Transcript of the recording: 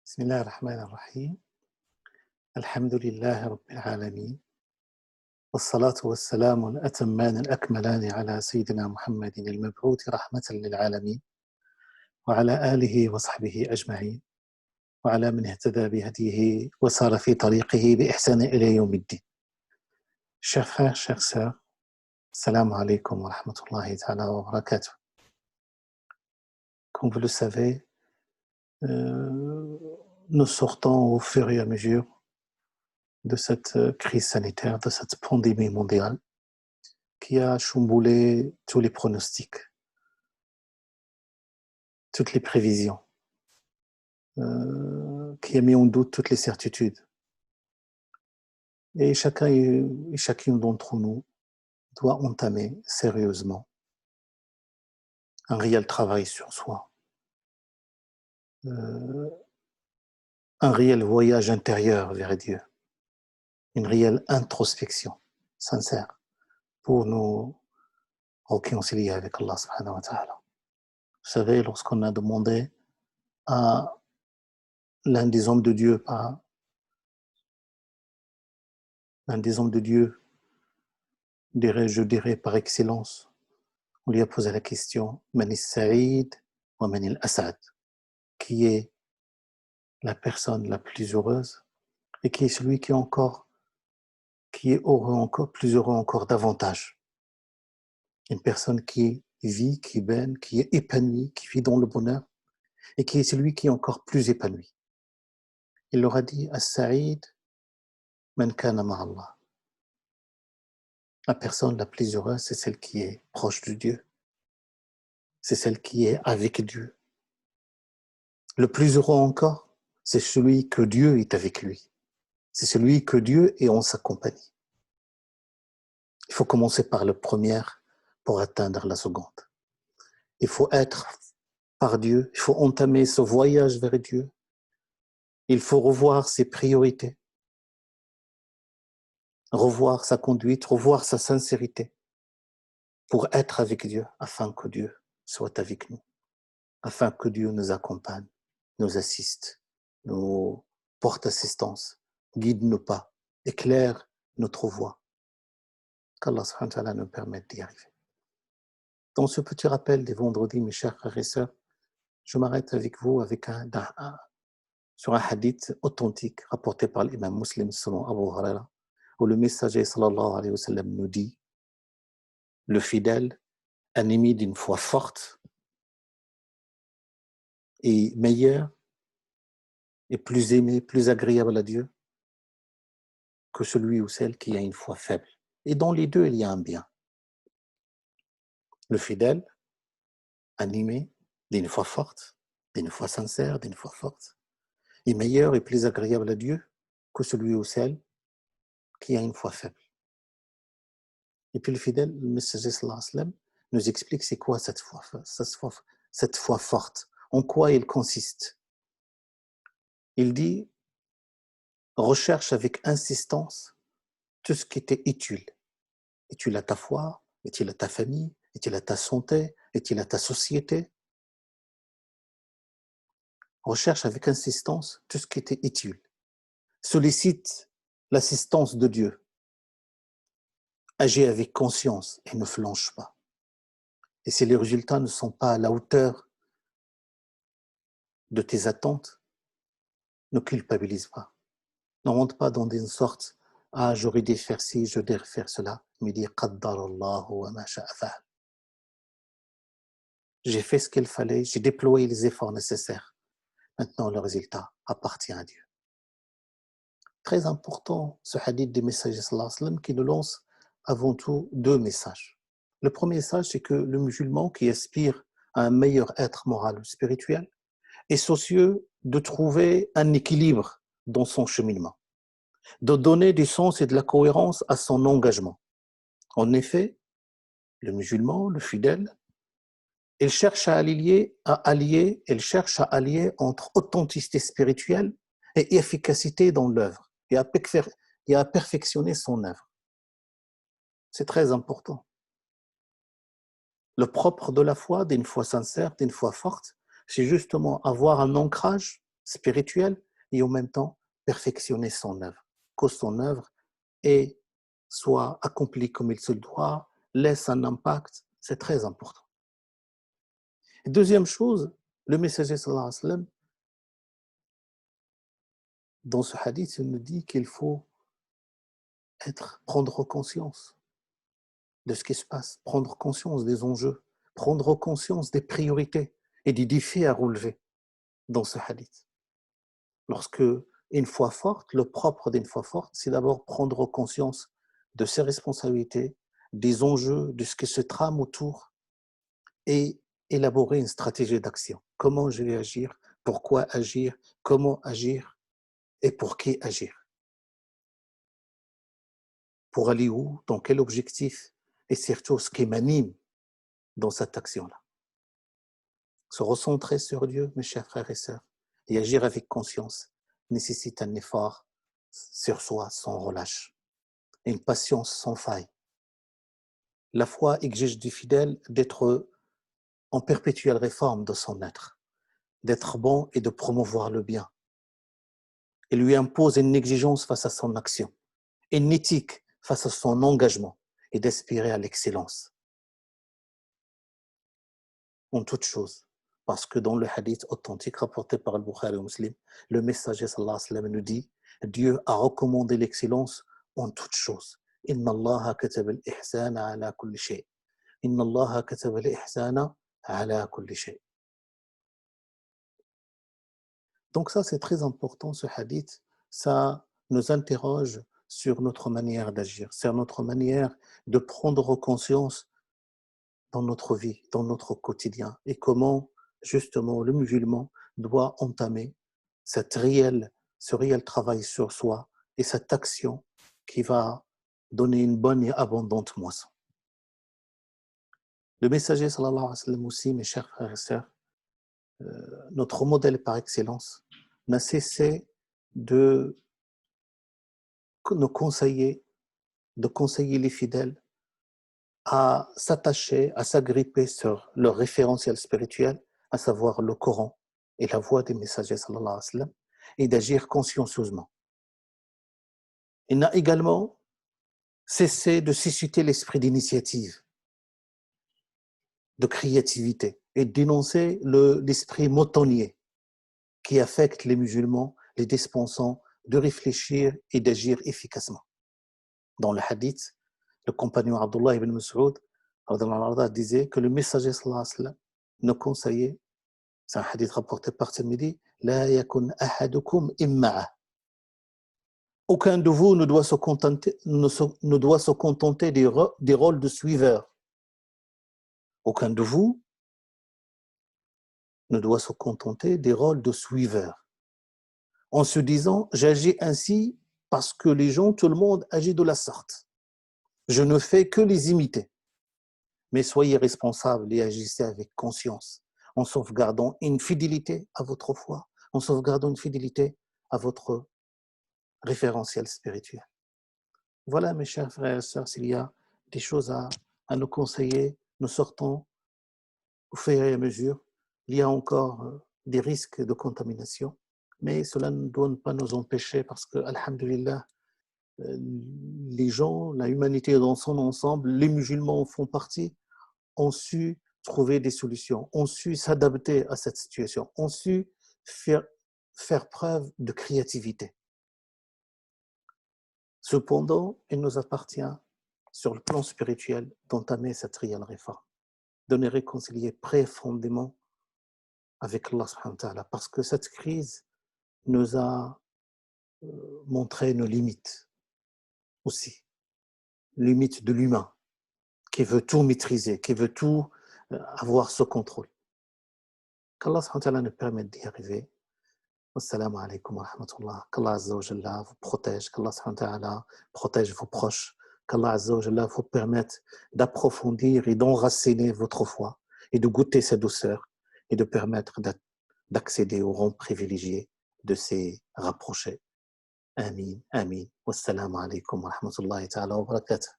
بسم الله الرحمن الرحيم. الحمد لله رب العالمين، والصلاة والسلام الأتمان الأكملان على سيدنا محمد المبعوث رحمة للعالمين، وعلى آله وصحبه أجمعين، وعلى من اهتدى بهديه وسار في طريقه بإحسان إلى يوم الدين. Chers frères, chères sœurs, salam alaikum wa rahmatullahi ta'ala wa barakatuh. Comme vous le savez, nous sortons au fur et à mesure de cette crise sanitaire, de cette pandémie mondiale qui a chamboulé tous les pronostics, toutes les prévisions, qui a mis en doute toutes les certitudes. Et chacun et chacune d'entre nous doit entamer sérieusement un réel travail sur soi, un réel voyage intérieur vers Dieu, une réelle introspection sincère pour nous réconcilier avec Allah subhanahu wa ta'ala. Vous savez, lorsqu'on a demandé à l'un des hommes de Dieu, je dirais par excellence, on lui a posé la question Man is-Sa'id wa man al-As'ad, qui est la personne la plus heureuse et qui est celui qui est heureux encore, plus heureux encore davantage. Une personne qui vit, qui baigne, qui est épanouie, qui vit dans le bonheur et qui est celui qui est encore plus épanoui. Il leur a dit As-Sa'id man kana ma'Allah. La personne la plus heureuse, c'est celle qui est proche de Dieu. C'est celle qui est avec Dieu. Le plus heureux encore, c'est celui que Dieu est avec lui. C'est celui que Dieu est en sa compagnie. Il faut commencer par la première pour atteindre la seconde. Il faut être par Dieu, il faut entamer ce voyage vers Dieu. Il faut revoir ses priorités, revoir sa conduite, revoir sa sincérité pour être avec Dieu, afin que Dieu soit avec nous, afin que Dieu nous accompagne, nous assiste, nous porte assistance, guide nos pas, éclaire notre voie. Qu'Allah subhanahu wa ta'ala nous permette d'y arriver. Dans ce petit rappel des vendredis, mes chers frères et sœurs, je m'arrête avec vous sur un hadith authentique rapporté par l'imam Muslim selon Abu Huraira, où le messager sallallahu alayhi wa sallam nous dit le fidèle, animé d'une foi forte, est meilleur et plus aimé, plus agréable à Dieu que celui ou celle qui a une foi faible. Et dans les deux, il y a un bien. Le fidèle, animé d'une foi forte, d'une foi sincère, d'une foi forte, est meilleur et plus agréable à Dieu que celui ou celle qui a une foi faible. Et puis le fidèle, le messager sallallahu alayhi wa sallam, nous explique c'est quoi cette foi forte, en quoi elle consiste. Il dit, recherche avec insistance tout ce qui était utile. Utile à ta foi, utile à ta famille, utile à ta santé, utile à ta société. Recherche avec insistance tout ce qui était utile. Sollicite l'assistance de Dieu. Agis avec conscience et ne flanche pas. Et si les résultats ne sont pas à la hauteur de tes attentes, ne culpabilise pas. Ne rentre pas dans une sorte « Ah, j'aurais dû faire ci, je devrais faire cela », mais dis « Qaddarallahu wa ma sha'a fa'al ». J'ai fait ce qu'il fallait, j'ai déployé les efforts nécessaires. Maintenant, le résultat appartient à Dieu. Très important, ce hadith du messager sallallahu alayhi wa sallam qui nous lance avant tout deux messages. Le premier message, c'est que le musulman qui aspire à un meilleur être moral ou spirituel est soucieux de trouver un équilibre dans son cheminement, de donner du sens et de la cohérence à son engagement. En effet, le musulman, le fidèle, il cherche à allier entre authenticité spirituelle et efficacité dans l'œuvre, et à perfectionner son œuvre. C'est très important. Le propre de la foi, d'une foi sincère, d'une foi forte, c'est justement avoir un ancrage spirituelle et en même temps perfectionner son œuvre, que son œuvre soit accomplie comme il se doit, laisse un impact, c'est très important. Et deuxième chose, le messager sallallahu alayhi wa sallam, dans ce hadith, il nous dit qu'il faut prendre conscience de ce qui se passe, prendre conscience des enjeux, prendre conscience des priorités et des défis à relever dans ce hadith. Lorsque une foi forte, le propre d'une foi forte, c'est d'abord prendre conscience de ses responsabilités, des enjeux, de ce qui se trame autour et élaborer une stratégie d'action. Comment je vais agir, pourquoi agir, comment agir et pour qui agir. Pour aller où, dans quel objectif et surtout ce qui m'anime dans cette action-là. Se recentrer sur Dieu, mes chers frères et sœurs, et agir avec conscience nécessite un effort sur soi sans relâche, une patience sans faille. La foi exige du fidèle d'être en perpétuelle réforme de son être, d'être bon et de promouvoir le bien. Elle lui impose une exigence face à son action, une éthique face à son engagement et d'aspirer à l'excellence en toute chose. Parce que dans le hadith authentique rapporté par le Bukhari et Muslim, le messager sallallahu alayhi wa sallam nous dit Dieu a recommandé l'excellence en toute chose. Inna Allah kataba al-ihsana ala kulli shay. Inna Allah kataba al-ihsana ala kulli shay. Donc ça, c'est très important, ce hadith. Ça nous interroge sur notre manière d'agir, sur notre manière de prendre conscience dans notre vie, dans notre quotidien, et comment, justement, le musulman doit entamer ce réel travail sur soi et cette action qui va donner une bonne et abondante moisson. Le messager, sallallahu alayhi wa sallam aussi, mes chers frères et sœurs, notre modèle par excellence, n'a cessé de nous conseiller, de conseiller les fidèles à s'attacher, à s'agripper sur leur référentiel spirituel, à savoir le Coran et la voix des messagers, sallallahu alayhi wa sallam, et d'agir consciencieusement. Il n'a également cessé de susciter l'esprit d'initiative, de créativité, et de dénoncer l'esprit moutonnier qui affecte les musulmans, les dispensant de réfléchir et d'agir efficacement. Dans le hadith, le compagnon Abdullah ibn Mas'ud disait que le messager sallallahu alayhi wa sallam nous conseillait, c'est un hadith rapporté par Tirmidhi, La yakun ahadukum imma'a. Aucun de vous ne doit se contenter des rôles de suiveur. Aucun de vous ne doit se contenter des rôles de suiveur. En se disant, j'agis ainsi parce que les gens, tout le monde agit de la sorte. Je ne fais que les imiter. Mais soyez responsables et agissez avec conscience, en sauvegardant une fidélité à votre foi, en sauvegardant une fidélité à votre référentiel spirituel. Voilà, mes chers frères et sœurs, s'il y a des choses à nous conseiller, nous sortons au fur et à mesure. Il y a encore des risques de contamination, mais cela ne doit pas nous empêcher parce que, alhamdulillah, les gens, la humanité dans son ensemble, les musulmans en font partie, ont su trouver des solutions, ont su s'adapter à cette situation, ont su faire preuve de créativité. Cependant, il nous appartient, sur le plan spirituel, d'entamer cette réelle réforme, de nous réconcilier profondément avec Allah subhanahu wa ta'ala, parce que cette crise nous a montré nos limites aussi, limites de l'humain, qui veut tout maîtriser, qui veut tout avoir ce contrôle. Qu'Allah subhanahu wa ta'ala nous permette d'y arriver. Assalamu alaikum wa rahmatullah. Qu'Allah azza wa jalla vous protège, qu'Allah subhanahu wa ta'ala protège vos proches, qu'Allah azza wa jalla vous permette d'approfondir et d'enraciner votre foi et de goûter sa douceur et de permettre d'accéder au rang privilégié de ces rapprochés. Amin, amin. Wassalamu alaikum wa rahmatullahi ta'ala wa barakatuh.